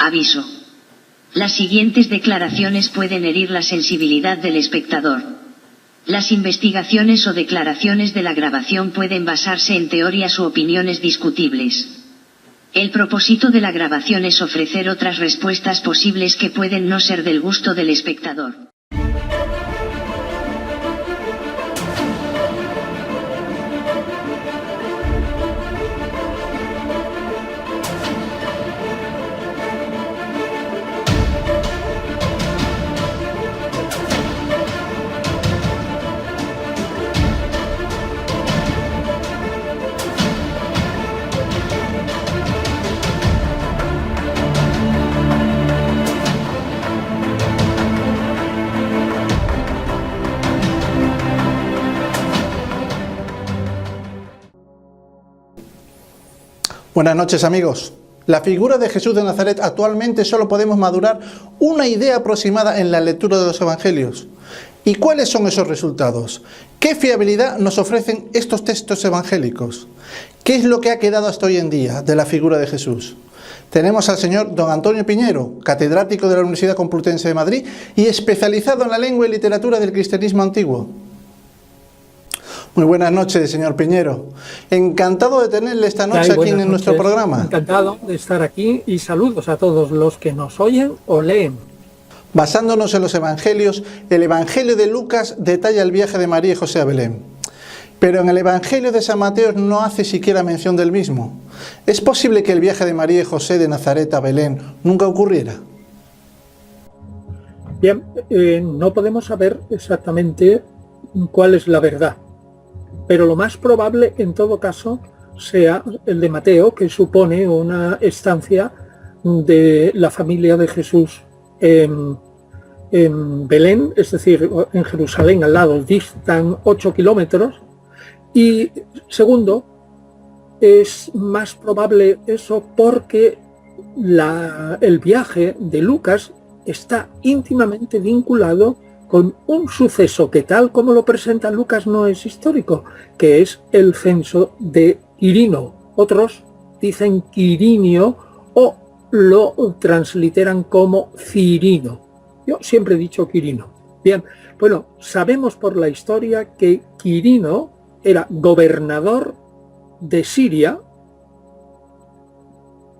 Aviso. Las siguientes declaraciones pueden herir la sensibilidad del espectador. Las investigaciones o declaraciones de la grabación pueden basarse en teorías u opiniones discutibles. El propósito de la grabación es ofrecer otras respuestas posibles que pueden no ser del gusto del espectador. Buenas noches, amigos. La figura de Jesús de Nazaret actualmente solo podemos madurar una idea aproximada en la lectura de los evangelios. ¿Y cuáles son esos resultados? ¿Qué fiabilidad nos ofrecen estos textos evangélicos? ¿Qué es lo que ha quedado hasta hoy en día de la figura de Jesús? Tenemos al señor don Antonio Piñero, catedrático de la Universidad Complutense de Madrid y especializado en la lengua y literatura del cristianismo antiguo. Muy buenas noches, señor Piñero. Encantado de tenerle esta noche aquí en nuestro programa. Encantado de estar aquí y saludos a todos los que nos oyen o leen. Basándonos en los evangelios, el Evangelio de Lucas detalla el viaje de María y José a Belén. Pero en el Evangelio de San Mateo no hace siquiera mención del mismo. ¿Es posible que el viaje de María y José de Nazaret a Belén nunca ocurriera? Bien, no podemos saber exactamente cuál es la verdad. Pero lo más probable, en todo caso, sea el de Mateo, que supone una estancia de la familia de Jesús en Belén, es decir, en Jerusalén, al lado, distan 8 kilómetros. Y segundo, es más probable eso porque el viaje de Lucas está íntimamente vinculado con un suceso que, tal como lo presenta Lucas, no es histórico, que es el censo de Quirino. Otros dicen Quirinio o lo transliteran como Cirino. Yo siempre he dicho Quirino. Bien, bueno, sabemos por la historia que Quirino era gobernador de Siria,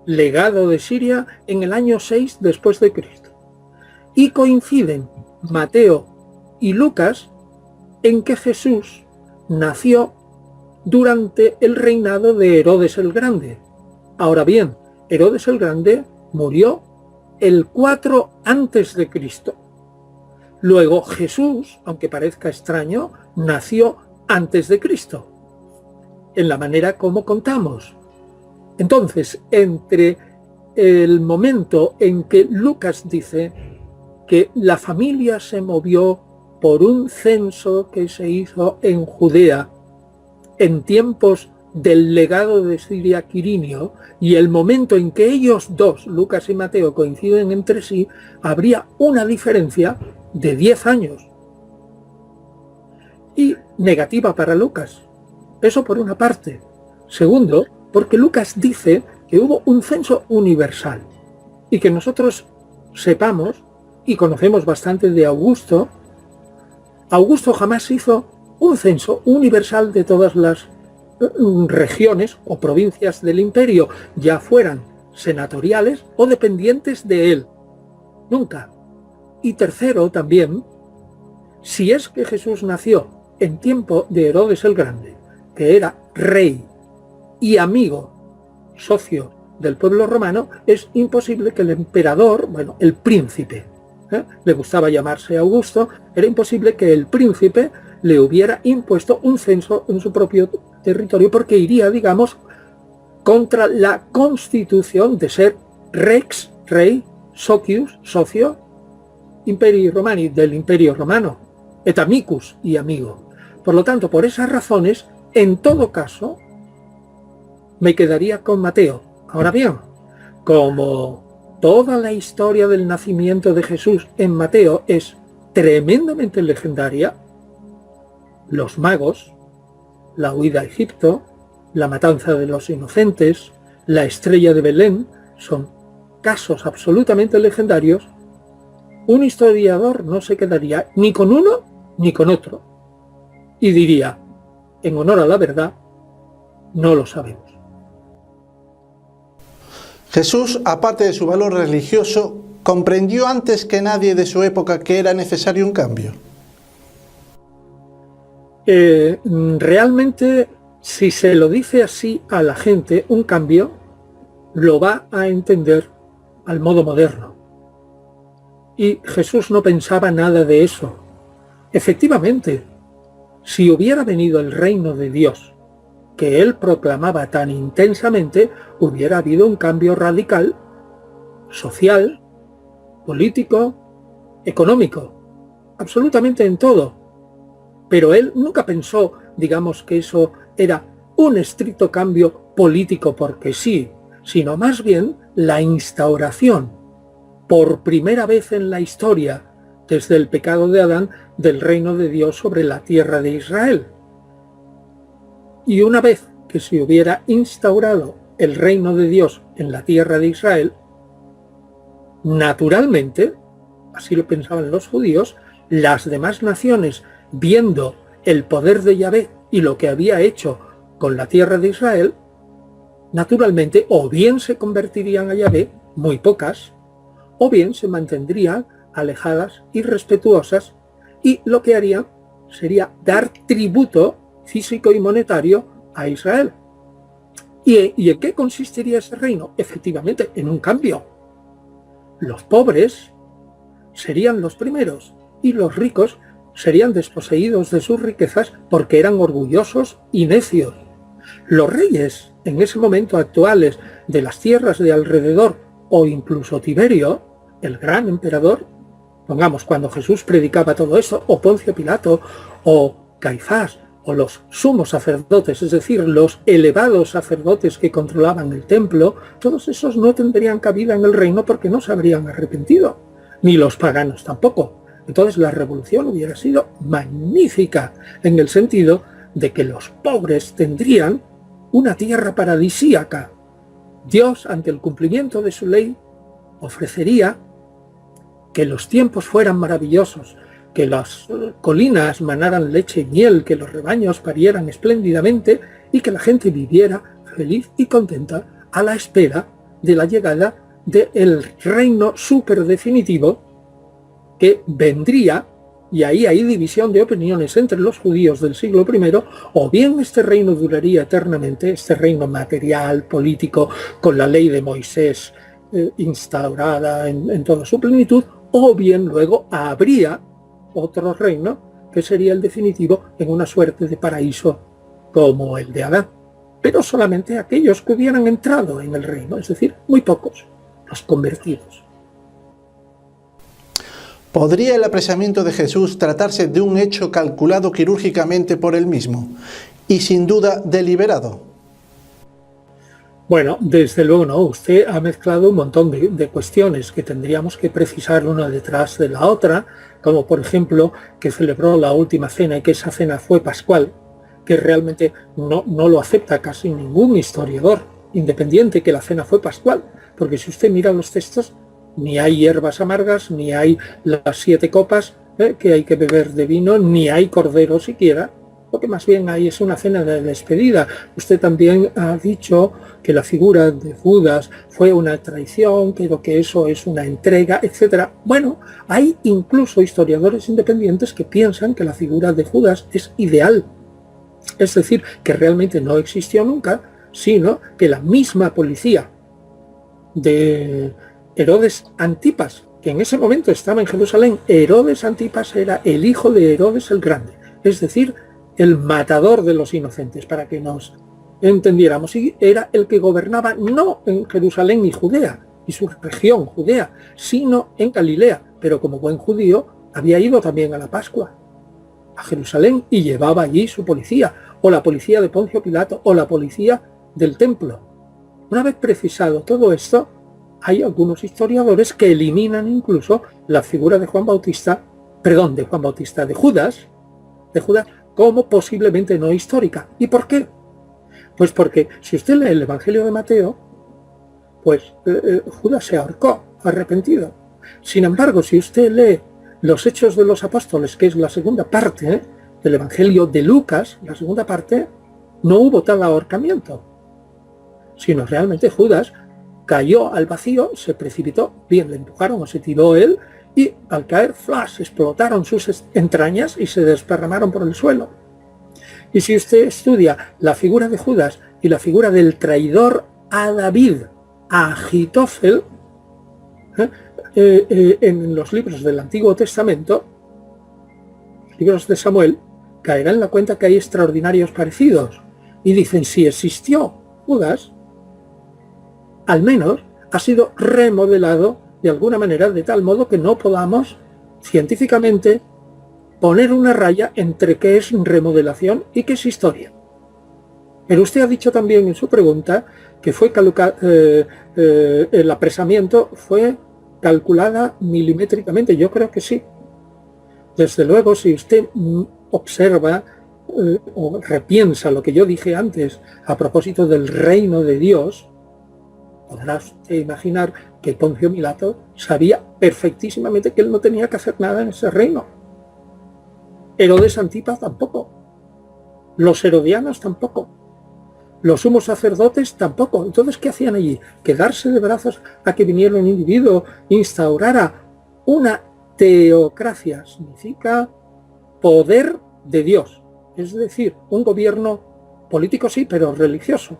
legado de Siria, en el año 6 después de Cristo. Y coinciden Mateo y Lucas en que Jesús nació durante el reinado de Herodes el Grande. Ahora bien, Herodes el Grande murió el 4 antes de Cristo. Luego Jesús, aunque parezca extraño, nació antes de Cristo, en la manera como contamos. Entonces, entre el momento en que Lucas dice que la familia se movió por un censo que se hizo en Judea en tiempos del legado de Siria Quirinio, y el momento en que ellos dos, Lucas y Mateo, coinciden entre sí, habría una diferencia de 10 años. Y negativa para Lucas. Eso por una parte. Segundo, porque Lucas dice que hubo un censo universal y que nosotros sepamos y conocemos bastante de Augusto. Augusto jamás hizo un censo universal de todas las regiones o provincias del imperio, ya fueran senatoriales o dependientes de él. Nunca. Y tercero también, si es que Jesús nació en tiempo de Herodes el Grande, que era rey y amigo, socio del pueblo romano, es imposible que el emperador, bueno, el príncipe, le gustaba llamarse Augusto, era imposible que el príncipe le hubiera impuesto un censo en su propio territorio, porque iría, digamos, contra la constitución de ser rex, rey, socius, socio, imperii romani, del imperio romano, et amicus, y amigo. Por lo tanto, por esas razones, en todo caso, me quedaría con Mateo. Ahora bien, como toda la historia del nacimiento de Jesús en Mateo es tremendamente legendaria, los magos, la huida a Egipto, la matanza de los inocentes, la estrella de Belén, son casos absolutamente legendarios, un historiador no se quedaría ni con uno ni con otro y diría, en honor a la verdad, no lo sabemos. Jesús, aparte de su valor religioso, comprendió antes que nadie de su época que era necesario un cambio. Realmente, si se lo dice así a la gente, un cambio lo va a entender al modo moderno. Y Jesús no pensaba nada de eso. Efectivamente, si hubiera venido el reino de Dios, que él proclamaba tan intensamente, hubiera habido un cambio radical, social, político, económico, absolutamente en todo. Pero él nunca pensó, digamos, que eso era un estricto cambio político porque sí, sino más bien la instauración, por primera vez en la historia, desde el pecado de Adán, del reino de Dios sobre la tierra de Israel. Y una vez que se hubiera instaurado el reino de Dios en la tierra de Israel, naturalmente, así lo pensaban los judíos, las demás naciones, viendo el poder de Yahvé y lo que había hecho con la tierra de Israel, naturalmente o bien se convertirían a Yahvé, muy pocas, o bien se mantendrían alejadas y respetuosas, y lo que harían sería dar tributo físico y monetario a Israel. ¿Y en qué consistiría ese reino? Efectivamente, en un cambio. Los pobres serían los primeros y los ricos serían desposeídos de sus riquezas porque eran orgullosos y necios. Los reyes, en ese momento actuales, de las tierras de alrededor, o incluso Tiberio, el gran emperador, pongamos cuando Jesús predicaba todo eso, o Poncio Pilato, o Caifás, o los sumos sacerdotes, es decir, los elevados sacerdotes que controlaban el templo, todos esos no tendrían cabida en el reino porque no se habrían arrepentido, ni los paganos tampoco. Entonces la revolución hubiera sido magnífica en el sentido de que los pobres tendrían una tierra paradisíaca. Dios, ante el cumplimiento de su ley, ofrecería que los tiempos fueran maravillosos, que las colinas manaran leche y miel, que los rebaños parieran espléndidamente y que la gente viviera feliz y contenta a la espera de la llegada del reino superdefinitivo que vendría, y ahí hay división de opiniones entre los judíos del siglo I, o bien este reino duraría eternamente, este reino material, político, con la ley de Moisés instaurada en toda su plenitud, o bien luego habría otro reino que sería el definitivo en una suerte de paraíso como el de Adán. Pero solamente aquellos que hubieran entrado en el reino, es decir, muy pocos, los convertidos. ¿Podría el apresamiento de Jesús tratarse de un hecho calculado quirúrgicamente por él mismo y sin duda deliberado? Bueno, desde luego no. Usted ha mezclado un montón de cuestiones que tendríamos que precisar una detrás de la otra, como por ejemplo que celebró la última cena y que esa cena fue pascual, que realmente no lo acepta casi ningún historiador independiente que la cena fue pascual, porque si usted mira los textos, ni hay hierbas amargas, ni hay las 7 copas que hay que beber de vino, ni hay cordero siquiera. Lo que más bien hay es una cena de despedida. Usted también ha dicho que la figura de Judas fue una traición, que eso es una entrega, etc. Bueno, hay incluso historiadores independientes que piensan que la figura de Judas es ideal. Es decir, que realmente no existió nunca, sino que la misma policía de Herodes Antipas, que en ese momento estaba en Jerusalén, Herodes Antipas era el hijo de Herodes el Grande, es decir, el matador de los inocentes, para que nos entendiéramos, y era el que gobernaba no en Jerusalén y Judea, y su región Judea, sino en Galilea, pero como buen judío había ido también a la Pascua, a Jerusalén, y llevaba allí su policía, o la policía de Poncio Pilato, o la policía del templo. Una vez precisado todo esto, hay algunos historiadores que eliminan incluso la figura de de Judas, como posiblemente no histórica. ¿Y por qué? Pues porque si usted lee el Evangelio de Mateo, pues Judas se ahorcó, arrepentido. Sin embargo, si usted lee los Hechos de los Apóstoles, que es la segunda parte del Evangelio de Lucas, la segunda parte, no hubo tal ahorcamiento, sino realmente Judas cayó al vacío, se precipitó, bien le empujaron o se tiró él, y al caer, flash, explotaron sus entrañas y se desparramaron por el suelo. Y si usted estudia la figura de Judas y la figura del traidor a David, a Ahitófel, en los libros del Antiguo Testamento, libros de Samuel, caerá en la cuenta que hay extraordinarios parecidos. Y dicen, si existió Judas, al menos ha sido remodelado de alguna manera, de tal modo que no podamos científicamente poner una raya entre qué es remodelación y qué es historia. Pero usted ha dicho también en su pregunta que fue el apresamiento fue calculada milimétricamente. Yo creo que sí. Desde luego, si usted observa o repiensa lo que yo dije antes a propósito del reino de Dios, podrá usted imaginar que Poncio Pilato sabía perfectísimamente que él no tenía que hacer nada en ese reino. Herodes Antipas tampoco. Los herodianos tampoco. Los sumos sacerdotes tampoco. Entonces, ¿qué hacían allí? Quedarse de brazos a que viniera un individuo, instaurara una teocracia. Significa poder de Dios. Es decir, un gobierno político sí, pero religioso.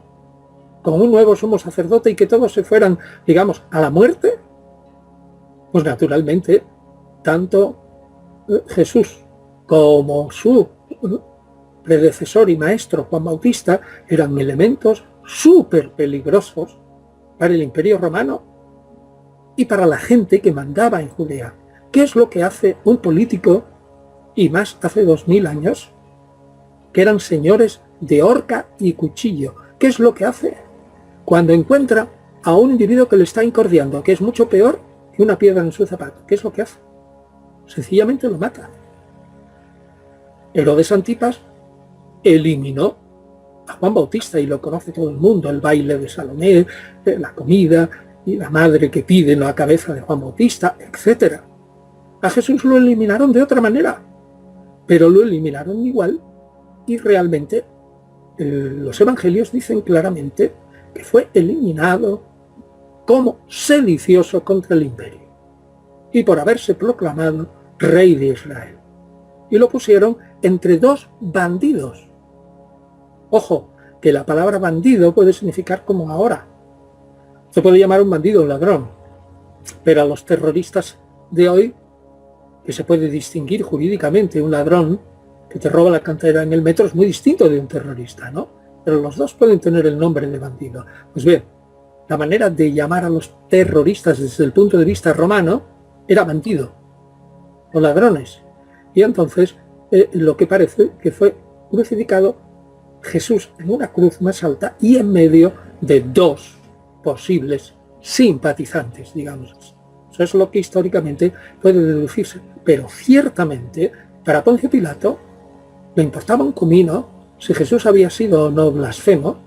Con un nuevo sumo sacerdote y que todos se fueran, digamos, a la muerte. Pues naturalmente, tanto Jesús como su predecesor y maestro Juan Bautista eran elementos súper peligrosos para el Imperio Romano y para la gente que mandaba en Judea. ¿Qué es lo que hace un político, y más hace 2000 años, que eran señores de horca y cuchillo? ¿Qué es lo que hace cuando encuentra a un individuo que le está incordiando, que es mucho peor que una piedra en su zapato? ¿Qué es lo que hace? Sencillamente lo mata. Herodes Antipas eliminó a Juan Bautista, y lo conoce todo el mundo, el baile de Salomé, la comida y la madre que pide la cabeza de Juan Bautista, etc. A Jesús lo eliminaron de otra manera, pero lo eliminaron igual, y realmente los evangelios dicen claramente que fue eliminado como sedicioso contra el imperio y por haberse proclamado rey de Israel. Y lo pusieron entre dos bandidos. Ojo, que la palabra bandido puede significar como ahora. Se puede llamar un bandido un ladrón, pero a los terroristas de hoy, que se puede distinguir jurídicamente, un ladrón que te roba la cartera en el metro es muy distinto de un terrorista, ¿no? Pero los dos pueden tener el nombre de bandido. Pues bien, la manera de llamar a los terroristas desde el punto de vista romano era bandido o ladrones. Y entonces lo que parece que fue crucificado Jesús en una cruz más alta y en medio de dos posibles simpatizantes, digamos. Eso es lo que históricamente puede deducirse. Pero ciertamente, para Poncio Pilato, le importaba un comino si Jesús había sido o no blasfemo,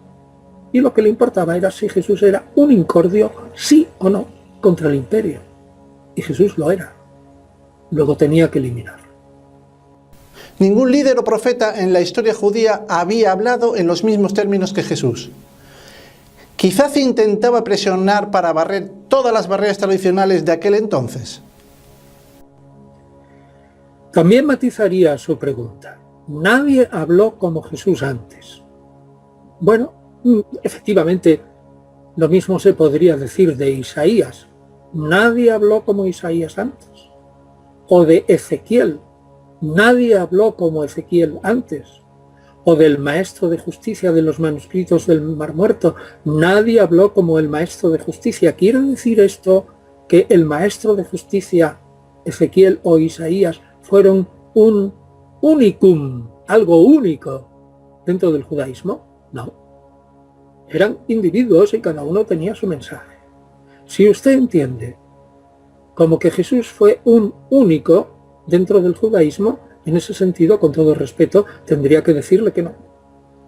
y lo que le importaba era si Jesús era un incordio, sí o no, contra el imperio. Y Jesús lo era. Luego tenía que eliminar. Ningún líder o profeta en la historia judía había hablado en los mismos términos que Jesús. Quizás intentaba presionar para barrer todas las barreras tradicionales de aquel entonces. También matizaría su pregunta. Nadie habló como Jesús antes. Bueno, efectivamente, lo mismo se podría decir de Isaías. Nadie habló como Isaías antes. O de Ezequiel. Nadie habló como Ezequiel antes. O del maestro de justicia de los manuscritos del Mar Muerto. Nadie habló como el maestro de justicia. ¿Quiere decir esto que el maestro de justicia, Ezequiel o Isaías, fueron un unicum, algo único dentro del judaísmo? No. Eran individuos y cada uno tenía su mensaje. Si usted entiende como que Jesús fue un único dentro del judaísmo, en ese sentido, con todo respeto, tendría que decirle que no.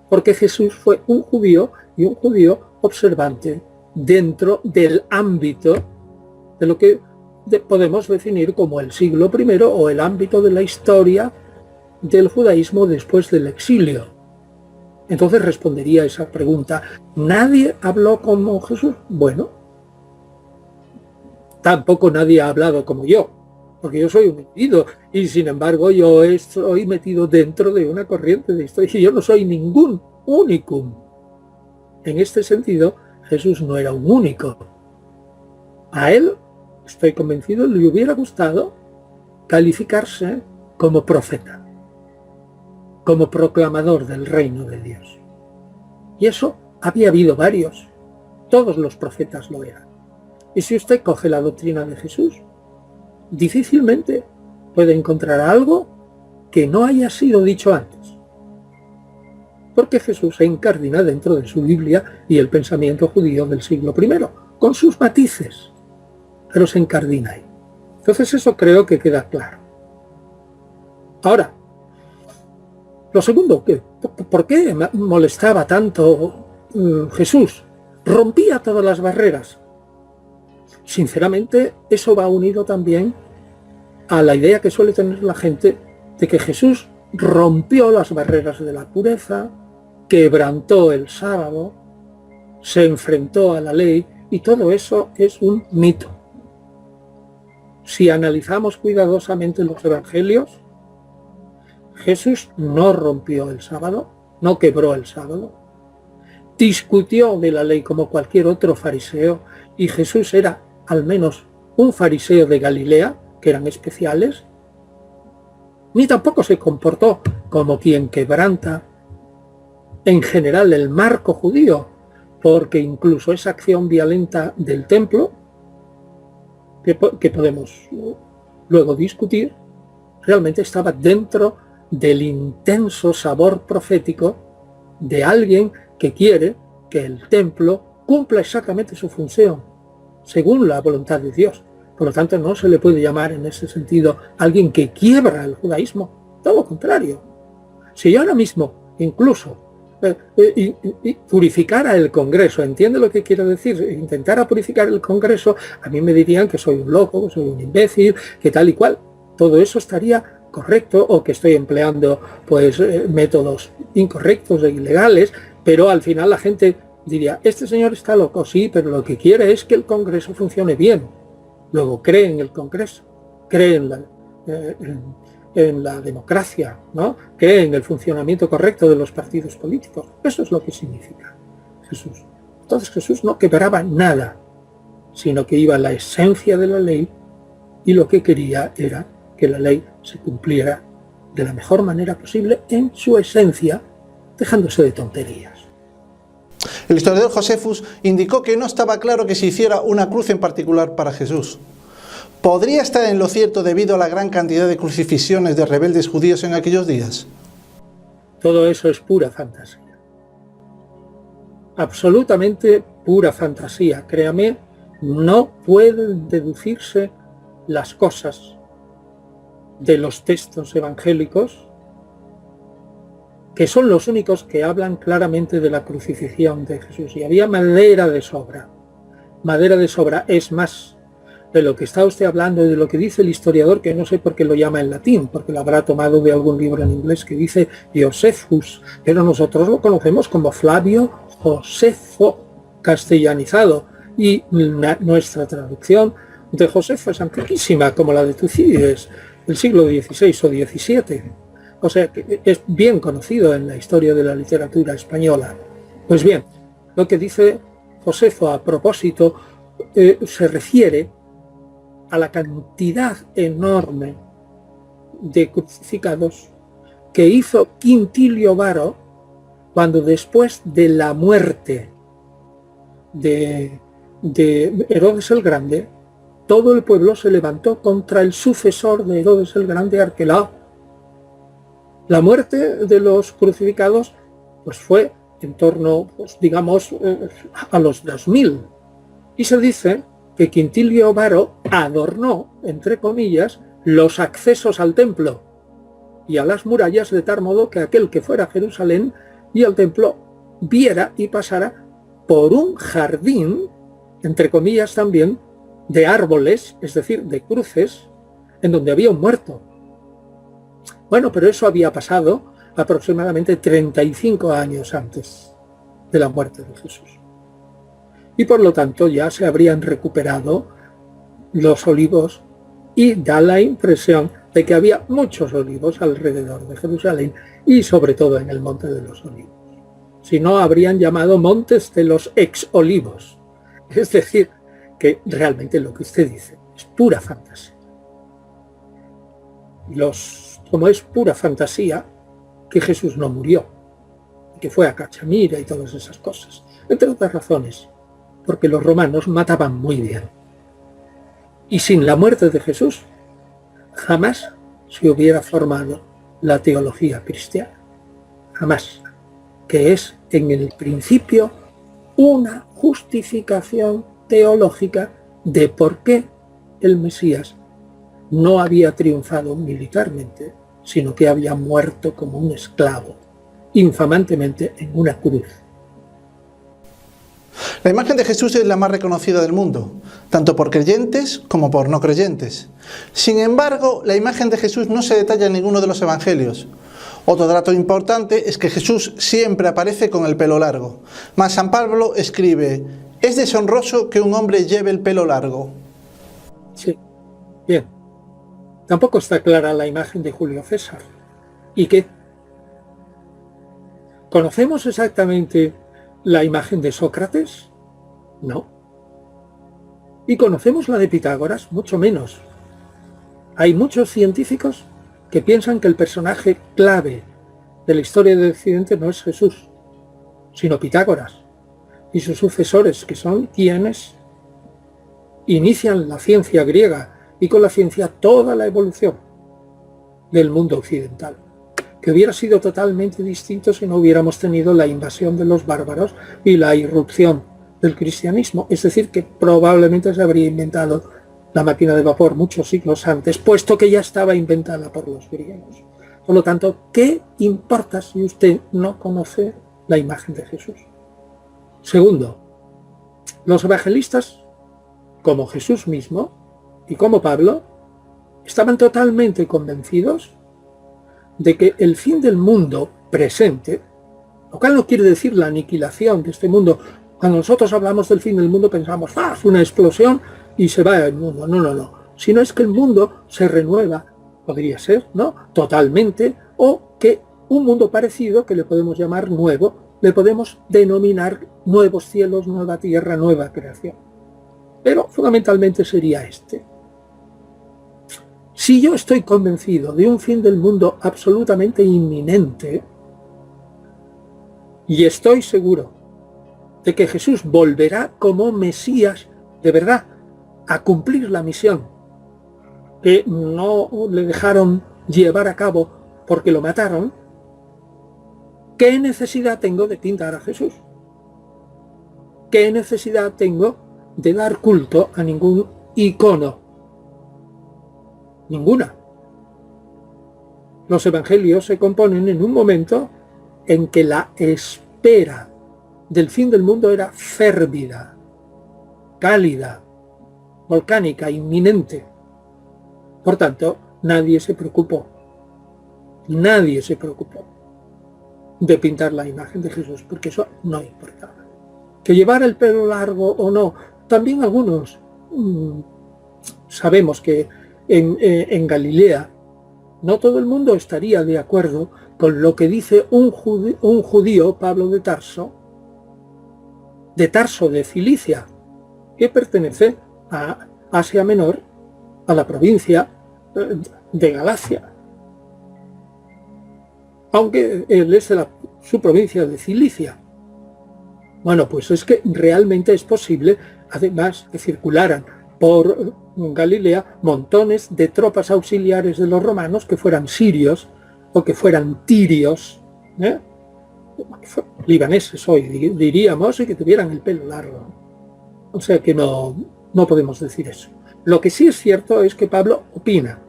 Porque Jesús fue un judío, y un judío observante dentro del ámbito de lo que podemos definir como el siglo I o el ámbito de la historia del judaísmo después del exilio. Entonces respondería a esa pregunta: ¿nadie habló como Jesús? Bueno, tampoco nadie ha hablado como yo, porque yo soy un individuo y sin embargo yo estoy metido dentro de una corriente de historia y yo no soy ningún unicum. En este sentido, Jesús no era un único. A él, estoy convencido, le hubiera gustado calificarse como profeta, como proclamador del reino de Dios. Y eso había habido varios. Todos los profetas lo eran. Y si usted coge la doctrina de Jesús, difícilmente puede encontrar algo que no haya sido dicho antes. Porque Jesús se incardina dentro de su Biblia y el pensamiento judío del siglo I, con sus matices, pero se incardina ahí. Entonces eso creo que queda claro. Ahora, lo segundo, ¿por qué molestaba tanto Jesús? Rompía todas las barreras. Sinceramente, eso va unido también a la idea que suele tener la gente de que Jesús rompió las barreras de la pureza, quebrantó el sábado, se enfrentó a la ley, y todo eso es un mito. Si analizamos cuidadosamente los evangelios, Jesús no rompió el sábado, no quebró el sábado, discutió de la ley como cualquier otro fariseo, y Jesús era al menos un fariseo de Galilea, que eran especiales, ni tampoco se comportó como quien quebranta en general el marco judío, porque incluso esa acción violenta del templo, que podemos luego discutir, realmente estaba dentro del intenso sabor profético de alguien que quiere que el templo cumpla exactamente su función, según la voluntad de Dios. Por lo tanto, no se le puede llamar en ese sentido alguien que quiebra el judaísmo. Todo lo contrario. Si yo ahora mismo, incluso, purificara el Congreso, ¿entiende lo que quiero decir? Intentara purificar el Congreso, a mí me dirían que soy un loco, que soy un imbécil, que tal y cual. Todo eso estaría correcto, o que estoy empleando métodos incorrectos e ilegales, pero al final la gente diría: este señor está loco, sí, pero lo que quiere es que el Congreso funcione bien. Luego cree en el Congreso, cree en la democracia, ¿no? Cree en el funcionamiento correcto de los partidos políticos. Eso es lo que significa Jesús. Entonces Jesús no quebraba nada, sino que iba a la esencia de la ley, y lo que quería era que la ley se cumpliera de la mejor manera posible en su esencia, dejándose de tonterías. El historiador Josefus indicó que no estaba claro que se hiciera una cruz en particular para Jesús. ¿Podría estar en lo cierto debido a la gran cantidad de crucifixiones de rebeldes judíos en aquellos días? Todo eso es pura fantasía. Absolutamente pura fantasía. Créame, no pueden deducirse las cosas de los textos evangélicos, que son los únicos que hablan claramente de la crucifixión de Jesús. Y había madera de sobra. Madera de sobra. Es más, de lo que está usted hablando, de lo que dice el historiador, que no sé por qué lo llama en latín, porque lo habrá tomado de algún libro en inglés que dice Josephus, pero nosotros lo conocemos como Flavio Josefo, castellanizado, y nuestra traducción de Josefo es antiquísima, como la de Tucídides, del siglo XVI o XVII. O sea, que es bien conocido en la historia de la literatura española. Pues bien, lo que dice Josefo a propósito se refiere a la cantidad enorme de crucificados que hizo Quintilio Varo cuando, después de la muerte de Herodes el Grande, todo el pueblo se levantó contra el sucesor de Herodes el Grande, Arquelao. La muerte de los crucificados fue en torno, digamos, a los 2000. Y se dice que Quintilio Varo adornó, entre comillas, los accesos al templo y a las murallas de tal modo que aquel que fuera a Jerusalén y al templo viera y pasara por un jardín entre comillas también, de árboles, es decir, de cruces, en donde había un muerto. Bueno, pero eso había pasado aproximadamente 35 años antes de la muerte de Jesús. Y por lo tanto ya se habrían recuperado los olivos y da la impresión de que había muchos olivos alrededor de Jerusalén y sobre todo en el Monte de los Olivos. Si no, habrían llamado montes de los ex-olivos. Es decir, que realmente lo que usted dice es pura fantasía. Como es pura fantasía, que Jesús no murió, que fue a Cachemira y todas esas cosas. Entre otras razones, porque los romanos mataban muy bien. Y sin la muerte de Jesús, jamás se hubiera formado la teología cristiana. Jamás. Que es, en el principio, una justificación teológica de por qué el Mesías no había triunfado militarmente, sino que había muerto como un esclavo, infamantemente en una cruz. La imagen de Jesús es la más reconocida del mundo, tanto por creyentes como por no creyentes. Sin embargo, la imagen de Jesús no se detalla en ninguno de los evangelios. Otro dato importante es que Jesús siempre aparece con el pelo largo. Mas San Pablo escribe: es deshonroso que un hombre lleve el pelo largo. Sí, bien. Tampoco está clara la imagen de Julio César. ¿Y qué? ¿Conocemos exactamente la imagen de Sócrates? No. ¿Y conocemos la de Pitágoras? Mucho menos. Hay muchos científicos que piensan que el personaje clave de la historia de Occidente no es Jesús, sino Pitágoras y sus sucesores, que son quienes inician la ciencia griega y con la ciencia toda la evolución del mundo occidental, que hubiera sido totalmente distinto si no hubiéramos tenido la invasión de los bárbaros y la irrupción del cristianismo. Es decir, que probablemente se habría inventado la máquina de vapor muchos siglos antes, puesto que ya estaba inventada por los griegos. Por lo tanto, ¿qué importa si usted no conoce la imagen de Jesús? Segundo, los evangelistas, como Jesús mismo y como Pablo, estaban totalmente convencidos de que el fin del mundo presente, lo cual no quiere decir la aniquilación de este mundo. Cuando nosotros hablamos del fin del mundo pensamos, una explosión y se va el mundo. No. Sino es que el mundo se renueva, podría ser, ¿no? Totalmente, o que un mundo parecido, que le podemos llamar nuevo, le podemos denominar nuevos cielos, nueva tierra, nueva creación. Pero fundamentalmente sería este. Si yo estoy convencido de un fin del mundo absolutamente inminente, y estoy seguro de que Jesús volverá como Mesías de verdad a cumplir la misión que no le dejaron llevar a cabo porque lo mataron, ¿qué necesidad tengo de pintar a Jesús? ¿Qué necesidad tengo de dar culto a ningún icono? Ninguna. Los evangelios se componen en un momento en que la espera del fin del mundo era férvida, cálida, volcánica, inminente. Por tanto, nadie se preocupó de pintar la imagen de Jesús, porque eso no importaba. Que llevara el pelo largo o no, también algunos sabemos que en Galilea no todo el mundo estaría de acuerdo con lo que dice un judío, Pablo de Tarso de Cilicia, que pertenece a Asia Menor, a la provincia de Galacia. Aunque él es de su provincia de Cilicia. Bueno, pues es que realmente es posible, además, que circularan por Galilea montones de tropas auxiliares de los romanos que fueran sirios o que fueran tirios, libaneses hoy diríamos, y que tuvieran el pelo largo. O sea que no podemos decir eso. Lo que sí es cierto es que Pablo opina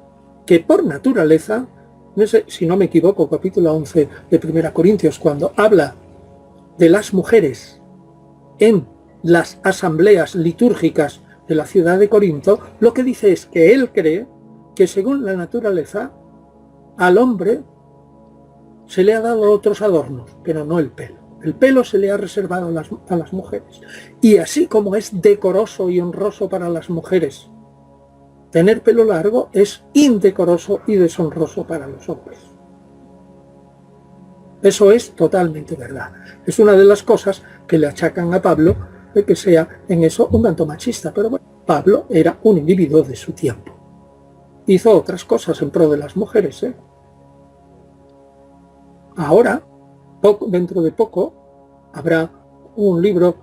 que por naturaleza, si no me equivoco, capítulo 11 de 1 Corintios, cuando habla de las mujeres en las asambleas litúrgicas de la ciudad de Corinto, lo que dice es que él cree que según la naturaleza al hombre se le ha dado otros adornos, pero no el pelo. El pelo se le ha reservado a las mujeres. Y así como es decoroso y honroso para las mujeres tener pelo largo, es indecoroso y deshonroso para los hombres. Eso es totalmente verdad. Es una de las cosas que le achacan a Pablo de que sea en eso un tanto machista. Pero bueno, Pablo era un individuo de su tiempo. Hizo otras cosas en pro de las mujeres, ¿eh? Ahora, dentro de poco, habrá un libro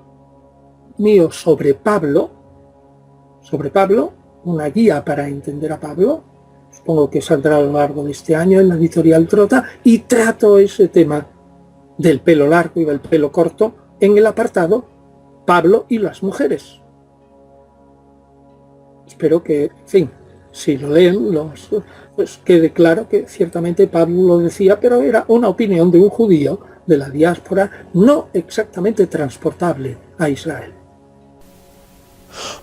mío sobre Pablo, una guía para entender a Pablo. Supongo que saldrá a lo largo de este año en la editorial Trota, y trato ese tema del pelo largo y del pelo corto en el apartado Pablo y las mujeres. Espero que, en fin, si lo leen, pues quede claro que ciertamente Pablo lo decía, pero era una opinión de un judío de la diáspora no exactamente transportable a Israel.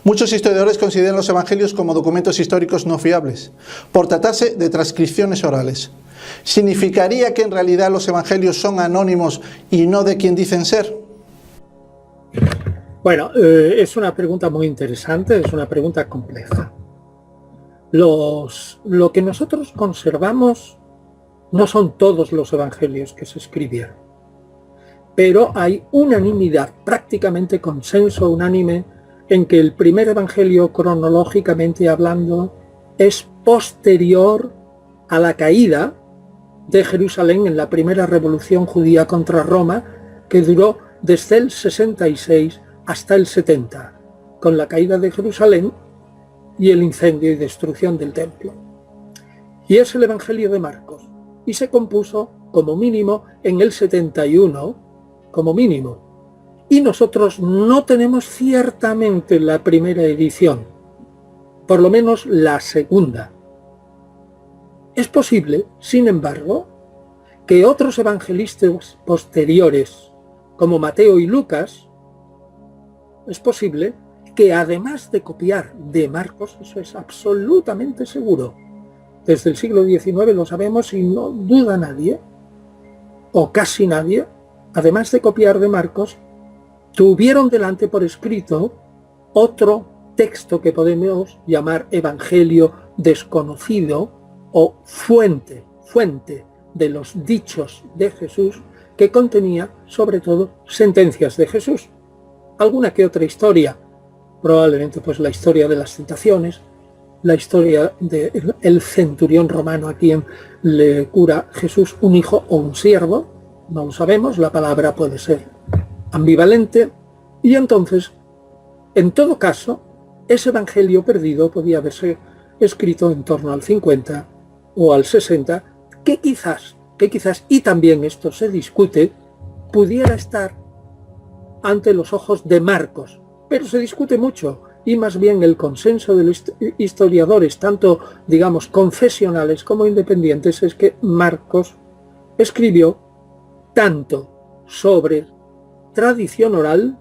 Muchos historiadores consideran los evangelios como documentos históricos no fiables, por tratarse de transcripciones orales. ¿Significaría que en realidad los evangelios son anónimos y no de quien dicen ser? Bueno, es una pregunta muy interesante, es una pregunta compleja. Lo que nosotros conservamos no son todos los evangelios que se escribieron, pero hay unanimidad, prácticamente consenso unánime, en que el primer evangelio, cronológicamente hablando, es posterior a la caída de Jerusalén en la primera revolución judía contra Roma, que duró desde el 66 hasta el 70, con la caída de Jerusalén y el incendio y destrucción del templo. Y es el Evangelio de Marcos, y se compuso como mínimo en el 71, como mínimo. Y nosotros no tenemos ciertamente la primera edición, por lo menos la segunda. Es posible, sin embargo, que otros evangelistas posteriores, como Mateo y Lucas, es posible que además de copiar de Marcos, eso es absolutamente seguro, desde el siglo XIX lo sabemos y no duda nadie, o casi nadie, además de copiar de Marcos, tuvieron delante por escrito otro texto que podemos llamar evangelio desconocido o fuente de los dichos de Jesús, que contenía sobre todo sentencias de Jesús. Alguna que otra historia, probablemente pues la historia de las tentaciones, la historia del centurión romano a quien le cura Jesús un hijo o un siervo, no lo sabemos, la palabra puede ser ambivalente, y entonces, en todo caso, ese evangelio perdido podía haberse escrito en torno al 50 o al 60, que quizás, y también esto se discute, pudiera estar ante los ojos de Marcos, pero se discute mucho, y más bien el consenso de los historiadores, tanto, digamos, confesionales como independientes, es que Marcos escribió tanto sobre tradición oral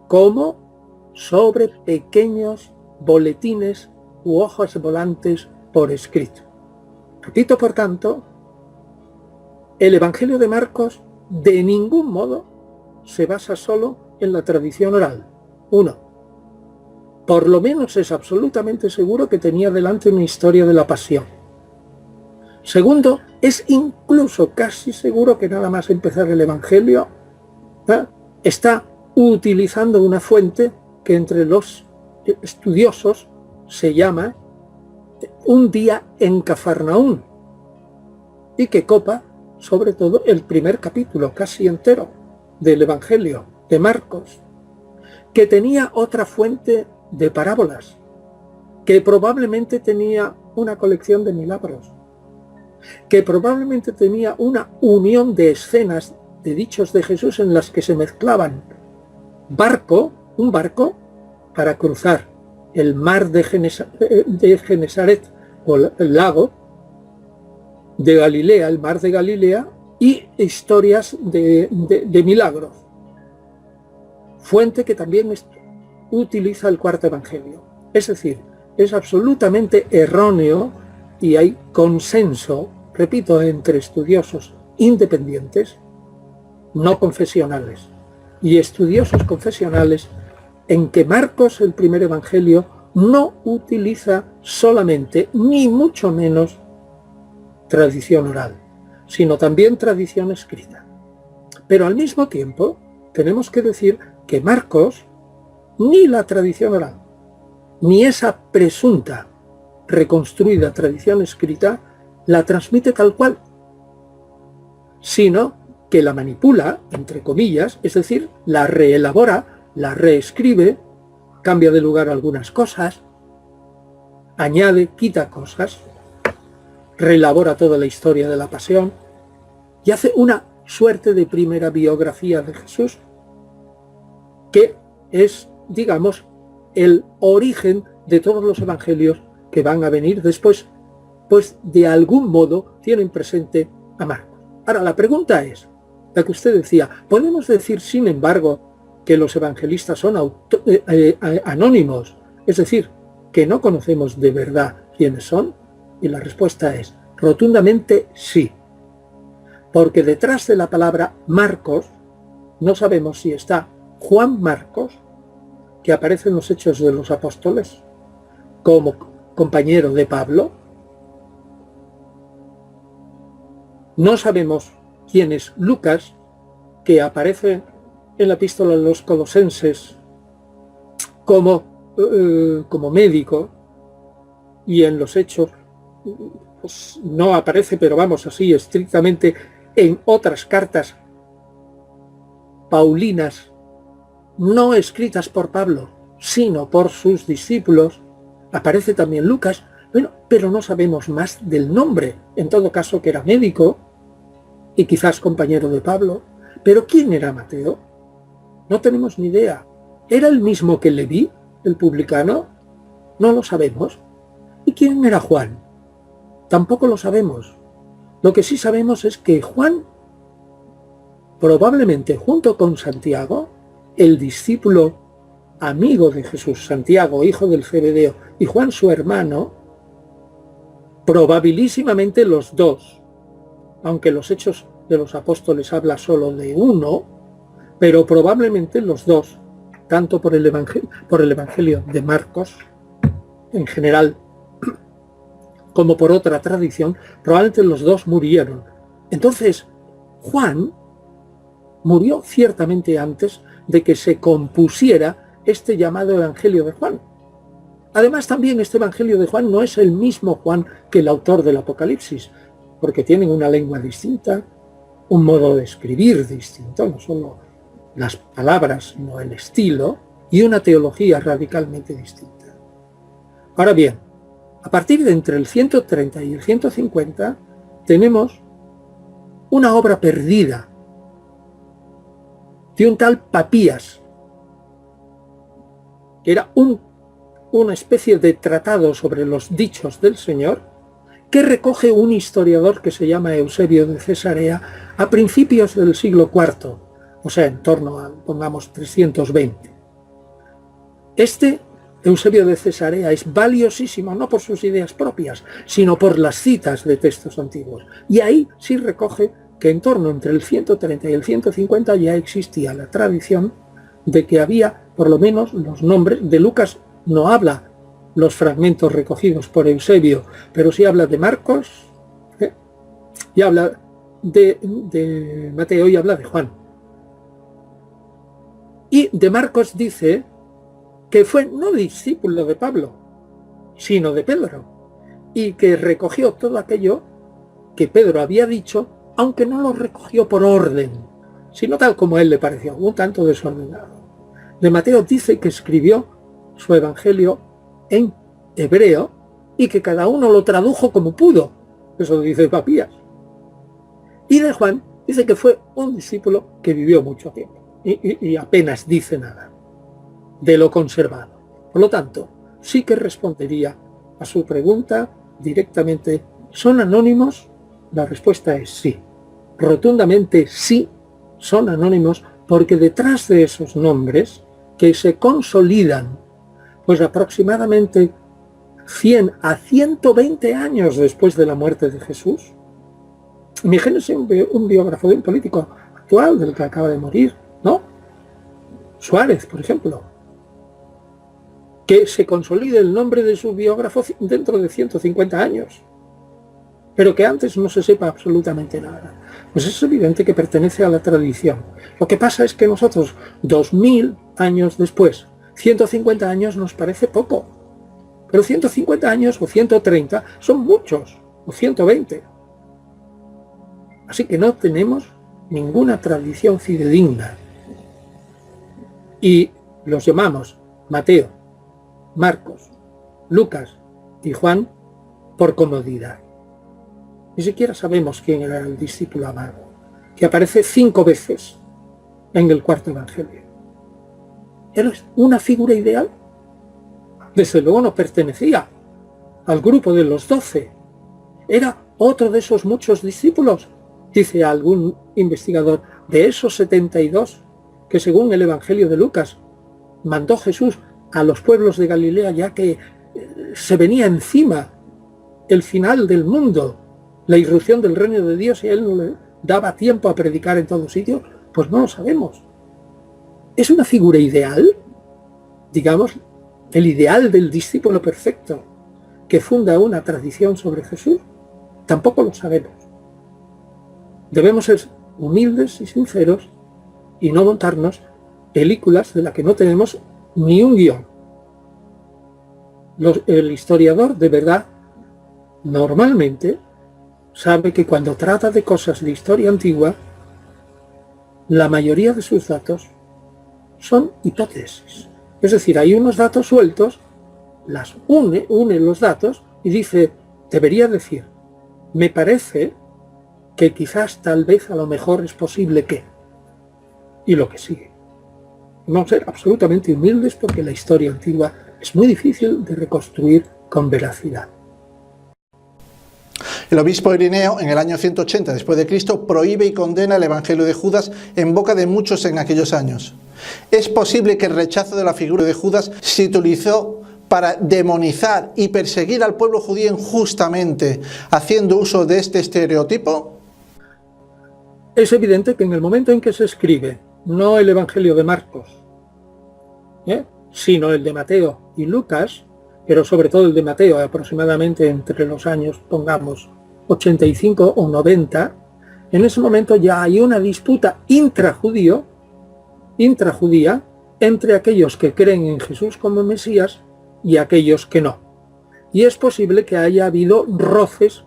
como sobre pequeños boletines u hojas volantes por escrito. Repito, por tanto, el Evangelio de Marcos de ningún modo se basa solo en la tradición oral. Uno, por lo menos es absolutamente seguro que tenía delante una historia de la pasión. Segundo, es incluso casi seguro que nada más empezar el Evangelio, está utilizando una fuente que entre los estudiosos se llama Un día en Cafarnaún, y que copa sobre todo el primer capítulo casi entero del Evangelio de Marcos, que tenía otra fuente de parábolas, que probablemente tenía una colección de milagros, que probablemente tenía una unión de escenas de dichos de Jesús en las que se mezclaban un barco para cruzar el mar de Genesaret, o el lago de Galilea, el mar de Galilea, y historias de milagros. fuente que también utiliza el cuarto evangelio. Es decir, es absolutamente erróneo y hay consenso, repito, entre estudiosos independientes, no confesionales, y estudiosos confesionales, en que Marcos, el primer evangelio, no utiliza solamente, ni mucho menos, tradición oral, sino también tradición escrita. Pero al mismo tiempo, tenemos que decir que Marcos, ni la tradición oral, ni esa presunta, reconstruida tradición escrita, la transmite tal cual, sino que la manipula, entre comillas, es decir, la reelabora, la reescribe, cambia de lugar algunas cosas, añade, quita cosas, reelabora toda la historia de la pasión y hace una suerte de primera biografía de Jesús, que es, digamos, el origen de todos los evangelios que van a venir después, pues de algún modo tienen presente a Marcos. Ahora, la pregunta es, la que usted decía, ¿podemos decir, sin embargo, que los evangelistas son anónimos? Es decir, que no conocemos de verdad quiénes son. Y la respuesta es rotundamente sí. Porque detrás de la palabra Marcos no sabemos si está Juan Marcos, que aparece en los Hechos de los Apóstoles como compañero de Pablo. No sabemos quién es Lucas, que aparece en la epístola de los Colosenses como médico, y en los Hechos pues, no aparece, pero vamos así estrictamente en otras cartas paulinas, no escritas por Pablo, sino por sus discípulos. Aparece también Lucas, bueno, pero no sabemos más del nombre, en todo caso que era médico y quizás compañero de Pablo. ¿Pero quién era Mateo? No tenemos ni idea. ¿Era el mismo que Leví, el publicano? No lo sabemos. ¿Y quién era Juan? Tampoco lo sabemos. Lo que sí sabemos es que Juan, probablemente junto con Santiago, el discípulo amigo de Jesús, Santiago, hijo del Zebedeo, y Juan su hermano, probabilísimamente los dos, aunque los Hechos de los Apóstoles habla solo de uno, pero probablemente los dos, tanto por el Evangelio de Marcos, en general, como por otra tradición, probablemente los dos murieron. Entonces, Juan murió ciertamente antes de que se compusiera este llamado Evangelio de Juan. Además, también este Evangelio de Juan no es el mismo Juan que el autor del Apocalipsis, porque tienen una lengua distinta, un modo de escribir distinto, no solo las palabras, sino el estilo, y una teología radicalmente distinta. Ahora bien, a partir de entre el 130 y el 150 tenemos una obra perdida de un tal Papías, que era una especie de tratado sobre los dichos del Señor, que recoge un historiador que se llama Eusebio de Cesarea a principios del siglo IV, o sea, en torno a, pongamos, 320. Este Eusebio de Cesarea es valiosísimo no por sus ideas propias, sino por las citas de textos antiguos. Y ahí sí recoge que en torno entre el 130 y el 150 ya existía la tradición de que había por lo menos los nombres. De Lucas no habla los fragmentos recogidos por Eusebio, pero sí habla de Marcos, y habla de Mateo y habla de Juan. Y de Marcos dice que fue no discípulo de Pablo, sino de Pedro, y que recogió todo aquello que Pedro había dicho, aunque no lo recogió por orden, sino tal como a él le pareció, un tanto desordenado. De Mateo dice que escribió su evangelio en hebreo y que cada uno lo tradujo como pudo. Eso dice Papías. Y de Juan dice que fue un discípulo que vivió mucho tiempo y apenas dice nada de lo conservado. Por lo tanto, sí que respondería a su pregunta directamente. ¿Son anónimos? La respuesta es sí. Rotundamente sí, son anónimos Porque detrás de esos nombres, que se consolidan, pues aproximadamente 100 a 120 años después de la muerte de Jesús, imagínense un biógrafo de un político actual del que acaba de morir, ¿no? Suárez, por ejemplo. Que se consolide el nombre de su biógrafo dentro de 150 años, pero que antes no se sepa absolutamente nada. Pues es evidente que pertenece a la tradición. Lo que pasa es que nosotros, 2000 años después, 150 años nos parece poco, pero 150 años o 130 son muchos, o 120. Así que no tenemos ninguna tradición fidedigna. Y los llamamos Mateo, Marcos, Lucas y Juan por comodidad. Ni siquiera sabemos quién era el discípulo amado, que aparece 5 veces en el cuarto evangelio. ¿Era una figura ideal? Desde luego no pertenecía al grupo de los 12. Era otro de esos muchos discípulos, dice algún investigador, de esos 72 que según el evangelio de Lucas mandó Jesús a los pueblos de Galilea, ya que se venía encima el final del mundo, la irrupción del reino de Dios, y él no le daba tiempo a predicar en todo sitio. Pues no lo sabemos. ¿Es una figura ideal? Digamos, el ideal del discípulo perfecto que funda una tradición sobre Jesús. Tampoco lo sabemos. Debemos ser humildes y sinceros y no montarnos películas de las que no tenemos ni un guión. El historiador de verdad normalmente sabe que cuando trata de cosas de historia antigua, la mayoría de sus datos son hipótesis. Es decir, hay unos datos sueltos, las une los datos y dice, debería decir, me parece que quizás, tal vez, a lo mejor es posible que, y lo que sigue. Vamos a ser absolutamente humildes porque la historia antigua es muy difícil de reconstruir con veracidad. El obispo Irineo, en el año 180 después de Cristo, prohíbe y condena el Evangelio de Judas en boca de muchos en aquellos años. ¿Es posible que el rechazo de la figura de Judas se utilizó para demonizar y perseguir al pueblo judío injustamente, haciendo uso de este estereotipo? Es evidente que en el momento en que se escribe, no el Evangelio de Marcos, sino el de Mateo y Lucas, pero sobre todo el de Mateo, aproximadamente entre los años, pongamos, 85 o 90, en ese momento ya hay una disputa intrajudía, entre aquellos que creen en Jesús como Mesías y aquellos que no. Y es posible que haya habido roces,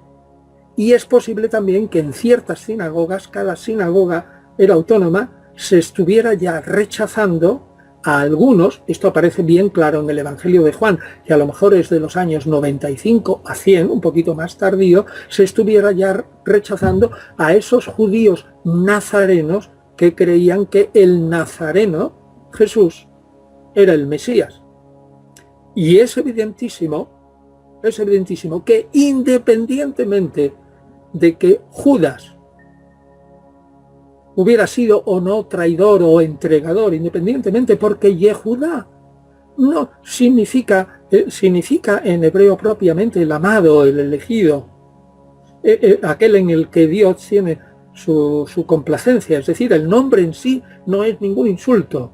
y es posible también que en ciertas sinagogas, cada sinagoga era autónoma, se estuviera ya rechazando a algunos. Esto aparece bien claro en el Evangelio de Juan, que a lo mejor es de los años 95 a 100, un poquito más tardío, se estuviera ya rechazando a esos judíos nazarenos que creían que el nazareno, Jesús, era el Mesías. Y es evidentísimo que independientemente de que Judas hubiera sido o no traidor o entregador, independientemente, porque Yehudá no significa en hebreo propiamente el amado, el elegido, aquel en el que Dios tiene su complacencia, es decir, el nombre en sí no es ningún insulto.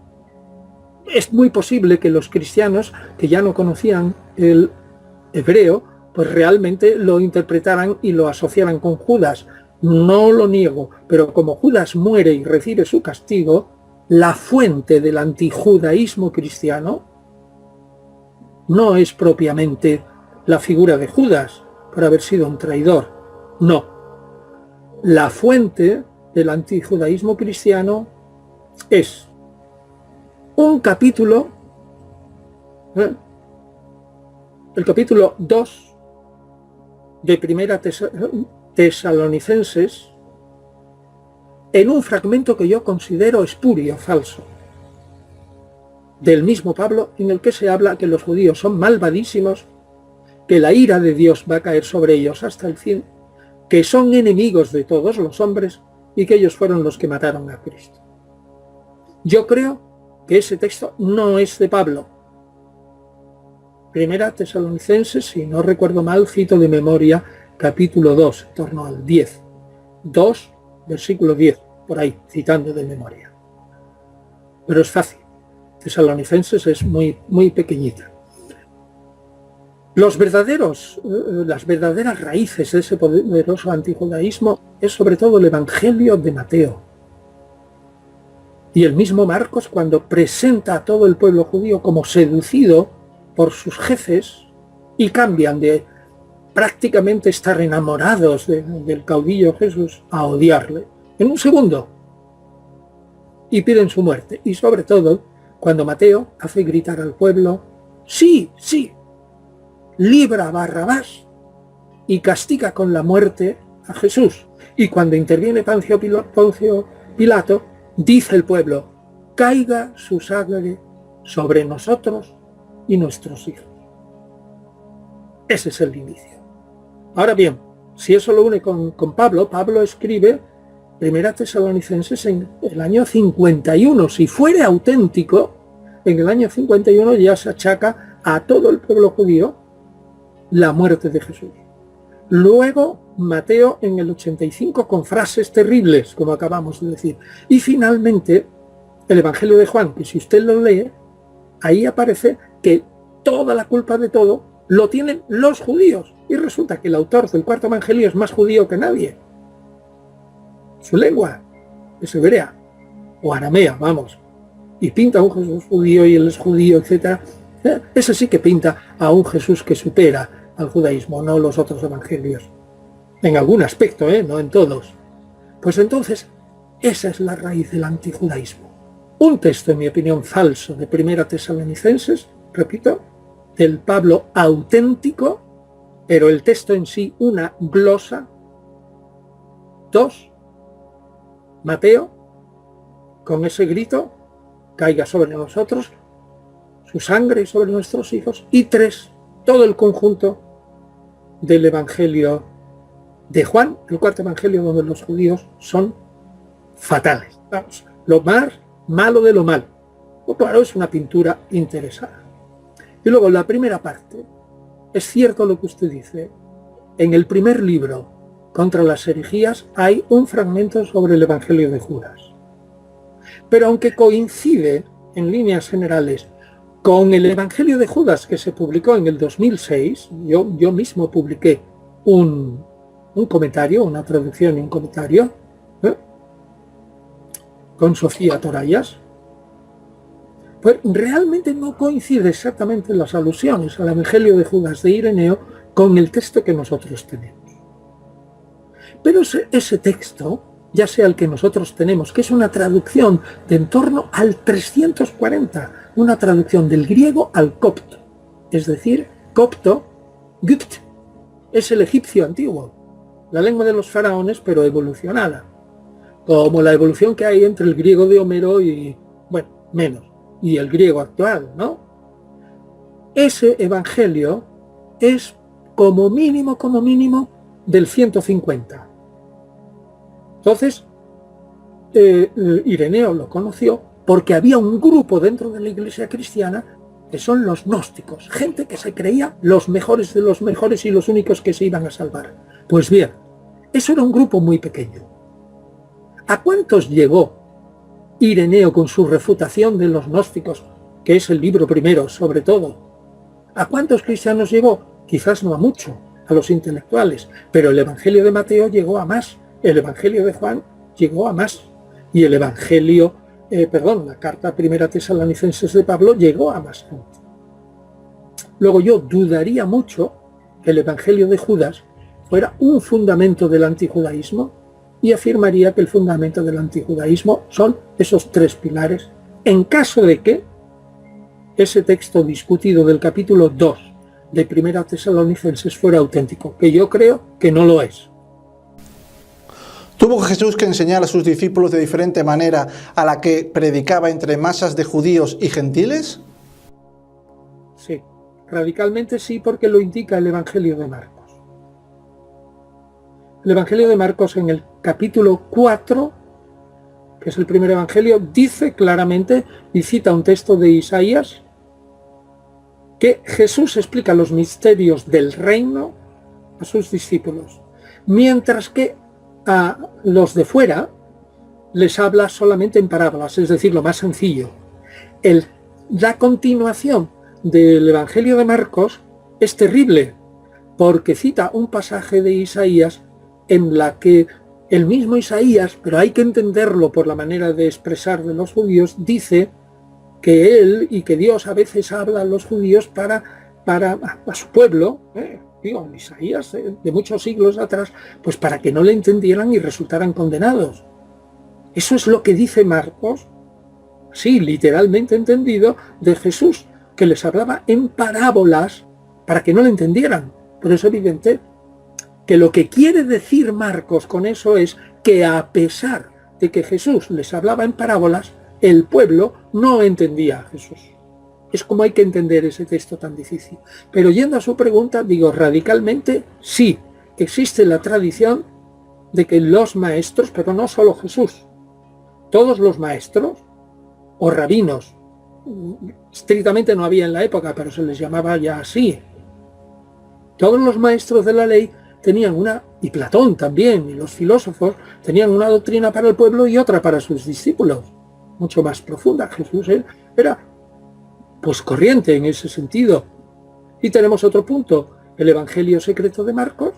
Es muy posible que los cristianos que ya no conocían el hebreo, pues realmente lo interpretaran y lo asociaran con Judas. No lo niego, pero como Judas muere y recibe su castigo, la fuente del antijudaísmo cristiano no es propiamente la figura de Judas por haber sido un traidor. No. La fuente del antijudaísmo cristiano es un capítulo, el capítulo 2 de Primera Tesalonicenses, en un fragmento que yo considero espurio, falso, del mismo Pablo, en el que se habla que los judíos son malvadísimos, que la ira de Dios va a caer sobre ellos hasta el fin, que son enemigos de todos los hombres y que ellos fueron los que mataron a Cristo. Yo creo que ese texto no es de Pablo. Primera Tesalonicenses, si no recuerdo mal, cito de memoria, capítulo 2, en torno al 10. 2, versículo 10, por ahí, citando de memoria. Pero es fácil. Tesalonicenses es muy, muy pequeñita. Las verdaderas raíces de ese poderoso antijudaísmo es sobre todo el Evangelio de Mateo. Y el mismo Marcos, cuando presenta a todo el pueblo judío como seducido por sus jefes y cambian de prácticamente estar enamorados del caudillo Jesús a odiarle en un segundo y piden su muerte. Y sobre todo cuando Mateo hace gritar al pueblo: sí, sí, libra a Barrabás, y castiga con la muerte a Jesús. Y cuando interviene Poncio Pilato, dice el pueblo: caiga su sangre sobre nosotros y nuestros hijos. Ese es el inicio. Ahora bien, si eso lo une con Pablo, Pablo escribe Primera Tesalonicenses en el año 51. Si fuera auténtico, en el año 51 ya se achaca a todo el pueblo judío la muerte de Jesús. Luego Mateo en el 85 con frases terribles, como acabamos de decir. Y finalmente el Evangelio de Juan, que si usted lo lee, ahí aparece que toda la culpa de todo lo tienen los judíos. Y resulta que el autor del cuarto Evangelio es más judío que nadie. Su lengua es hebrea o aramea, vamos. Y pinta a un Jesús judío y él es judío, etc. Ese sí que pinta a un Jesús que supera al judaísmo, no los otros evangelios. En algún aspecto, no en todos. Pues entonces, esa es la raíz del antijudaísmo. Un texto, en mi opinión, falso de Primera Tesalonicenses, repito, del Pablo auténtico, pero el texto en sí una glosa. 2, Mateo, con ese grito, caiga sobre nosotros su sangre sobre nuestros hijos. Y 3, todo el conjunto del Evangelio de Juan, el cuarto Evangelio, donde los judíos son fatales. Vamos, lo más malo de lo malo. Pues claro, es una pintura interesada. Y luego la primera parte, es cierto lo que usted dice. En el primer libro, contra las herejías, hay un fragmento sobre el Evangelio de Judas. Pero aunque coincide en líneas generales con el Evangelio de Judas que se publicó en el 2006, yo mismo publiqué un comentario, una traducción y un comentario, con Sofía Torayas, pues realmente no coincide exactamente en las alusiones al Evangelio de Judas de Ireneo con el texto que nosotros tenemos. Pero ese texto, ya sea el que nosotros tenemos, que es una traducción de en torno al 340, una traducción del griego al copto, es decir, copto, Gupt, es el egipcio antiguo, la lengua de los faraones, pero evolucionada, como la evolución que hay entre el griego de Homero y, bueno, menos, y el griego actual, ¿no? Ese evangelio es como mínimo del 150. Entonces, Ireneo lo conoció porque había un grupo dentro de la iglesia cristiana que son los gnósticos, gente que se creía los mejores de los mejores y los únicos que se iban a salvar. Pues bien, eso era un grupo muy pequeño. ¿A cuántos llegó Ireneo con su refutación de los gnósticos, que es el libro primero, sobre todo? ¿A cuántos cristianos llegó? Quizás no a mucho, a los intelectuales, pero el Evangelio de Mateo llegó a más, el Evangelio de Juan llegó a más, y el Evangelio, la carta primera Tesalonicenses de Pablo llegó a más gente. Luego yo dudaría mucho que el Evangelio de Judas fuera un fundamento del antijudaísmo, y afirmaría que el fundamento del antijudaísmo son esos 3 pilares, en caso de que ese texto discutido del capítulo 2 de Primera Tesalonicenses fuera auténtico, que yo creo que no lo es. ¿Tuvo Jesús que enseñar a sus discípulos de diferente manera a la que predicaba entre masas de judíos y gentiles? Sí, radicalmente sí, porque lo indica el Evangelio de Marcos. El Evangelio de Marcos en el capítulo 4 que es el primer evangelio, dice claramente y cita un texto de Isaías que Jesús explica los misterios del reino a sus discípulos, mientras que a los de fuera les habla solamente en parábolas, es decir, lo más sencillo. La continuación del Evangelio de Marcos es terrible, porque cita un pasaje de Isaías en la que el mismo Isaías, pero hay que entenderlo por la manera de expresar de los judíos, dice que él y que Dios a veces habla a los judíos para a su pueblo, digo, Isaías de muchos siglos atrás, pues para que no le entendieran y resultaran condenados. Eso es lo que dice Marcos, sí, literalmente entendido, de Jesús, que les hablaba en parábolas para que no le entendieran. Pero es evidente que lo que quiere decir Marcos con eso es que a pesar de que Jesús les hablaba en parábolas, el pueblo no entendía a Jesús. Es como hay que entender ese texto tan difícil. Pero yendo a su pregunta, digo radicalmente, sí, existe la tradición de que los maestros, pero no solo Jesús, todos los maestros o rabinos, estrictamente no había en la época, pero se les llamaba ya así, todos los maestros de la ley tenían y Platón también, y los filósofos, tenían una doctrina para el pueblo y otra para sus discípulos, mucho más profunda. Jesús era pues corriente en ese sentido. Y tenemos otro punto, el Evangelio secreto de Marcos,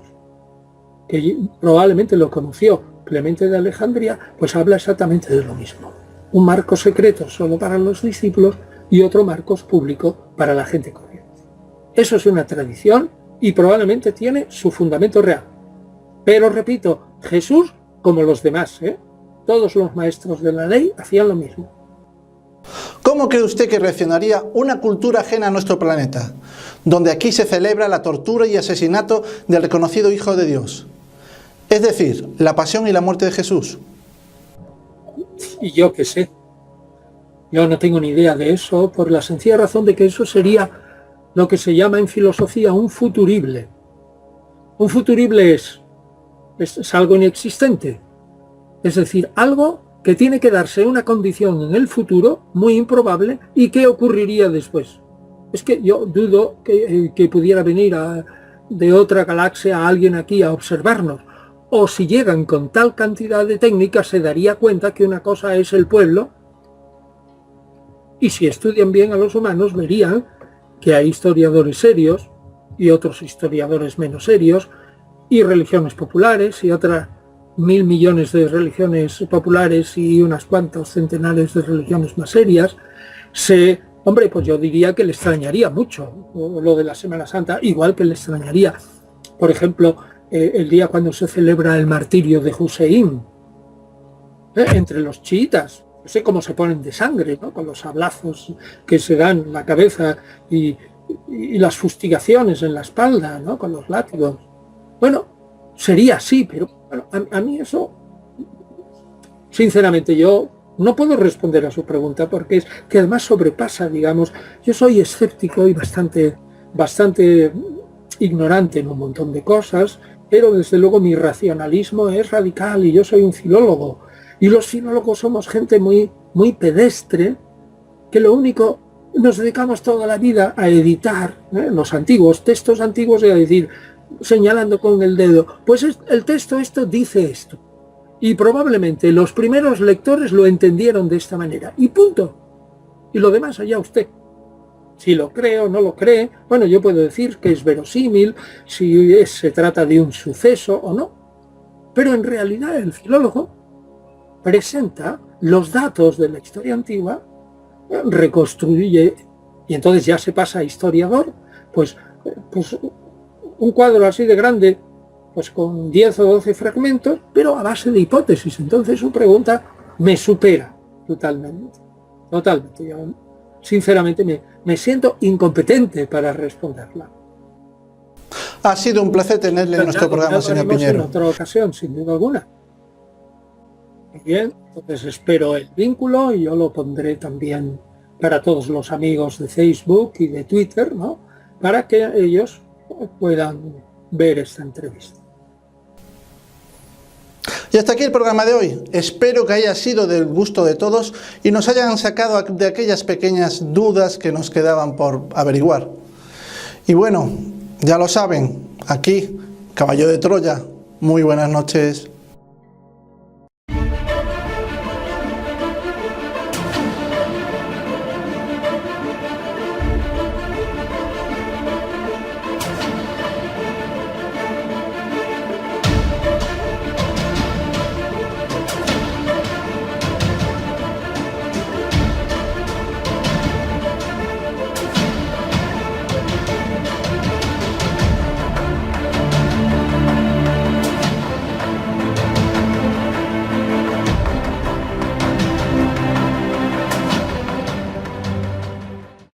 que probablemente lo conoció Clemente de Alejandría, pues habla exactamente de lo mismo. Un Marcos secreto solo para los discípulos y otro Marcos público para la gente corriente. Eso es una tradición y probablemente tiene su fundamento real. Pero repito, Jesús, como los demás, todos los maestros de la ley hacían lo mismo. ¿Cómo cree usted que reaccionaría una cultura ajena a nuestro planeta, donde aquí se celebra la tortura y asesinato del reconocido Hijo de Dios? Es decir, la pasión y la muerte de Jesús. Y yo qué sé. Yo no tengo ni idea de eso, por la sencilla razón de que eso sería lo que se llama en filosofía un futurible. Un futurible es algo inexistente. Es decir, algo que tiene que darse una condición en el futuro muy improbable y que ocurriría después. Es que yo dudo que pudiera venir de otra galaxia alguien aquí a observarnos. O si llegan con tal cantidad de técnicas se daría cuenta que una cosa es el pueblo, y si estudian bien a los humanos verían que hay historiadores serios y otros historiadores menos serios, y religiones populares y otras 1.000 millones de religiones populares y unas cuantas centenares de religiones más serias. Hombre, pues yo diría que le extrañaría mucho lo de la Semana Santa, igual que le extrañaría, por ejemplo, el día cuando se celebra el martirio de Hussein, entre los chiitas. No sé cómo se ponen de sangre, ¿no? Con los sablazos que se dan en la cabeza y las fustigaciones en la espalda, ¿no? Con los látigos. Bueno, sería así, pero bueno, a mí eso, sinceramente, yo no puedo responder a su pregunta porque es que además sobrepasa, digamos, yo soy escéptico y bastante ignorante en un montón de cosas, pero desde luego mi racionalismo es radical y yo soy un filólogo. Y los filólogos somos gente muy, muy pedestre, que lo único, nos dedicamos toda la vida a editar los antiguos, textos antiguos y a decir, señalando con el dedo, pues el texto esto dice esto. Y probablemente los primeros lectores lo entendieron de esta manera. Y punto. Y lo demás allá usted. Si lo cree o no lo cree, bueno, yo puedo decir que es verosímil, si se trata de un suceso o no. Pero en realidad el filólogo presenta los datos de la historia antigua, reconstruye, y entonces ya se pasa a historiador, pues un cuadro así de grande, pues con 10 o 12 fragmentos, pero a base de hipótesis. Entonces su pregunta me supera totalmente. Totalmente. Yo, sinceramente, me siento incompetente para responderla. Ha sido un placer tenerle en nuestro programa, señor Piñero. En otra ocasión, sin duda alguna. Muy bien, entonces espero el vínculo y yo lo pondré también para todos los amigos de Facebook y de Twitter, ¿no? Para que ellos puedan ver esta entrevista. Y hasta aquí el programa de hoy. Espero que haya sido del gusto de todos y nos hayan sacado de aquellas pequeñas dudas que nos quedaban por averiguar. Y bueno, ya lo saben, aquí, Caballo de Troya. Muy buenas noches.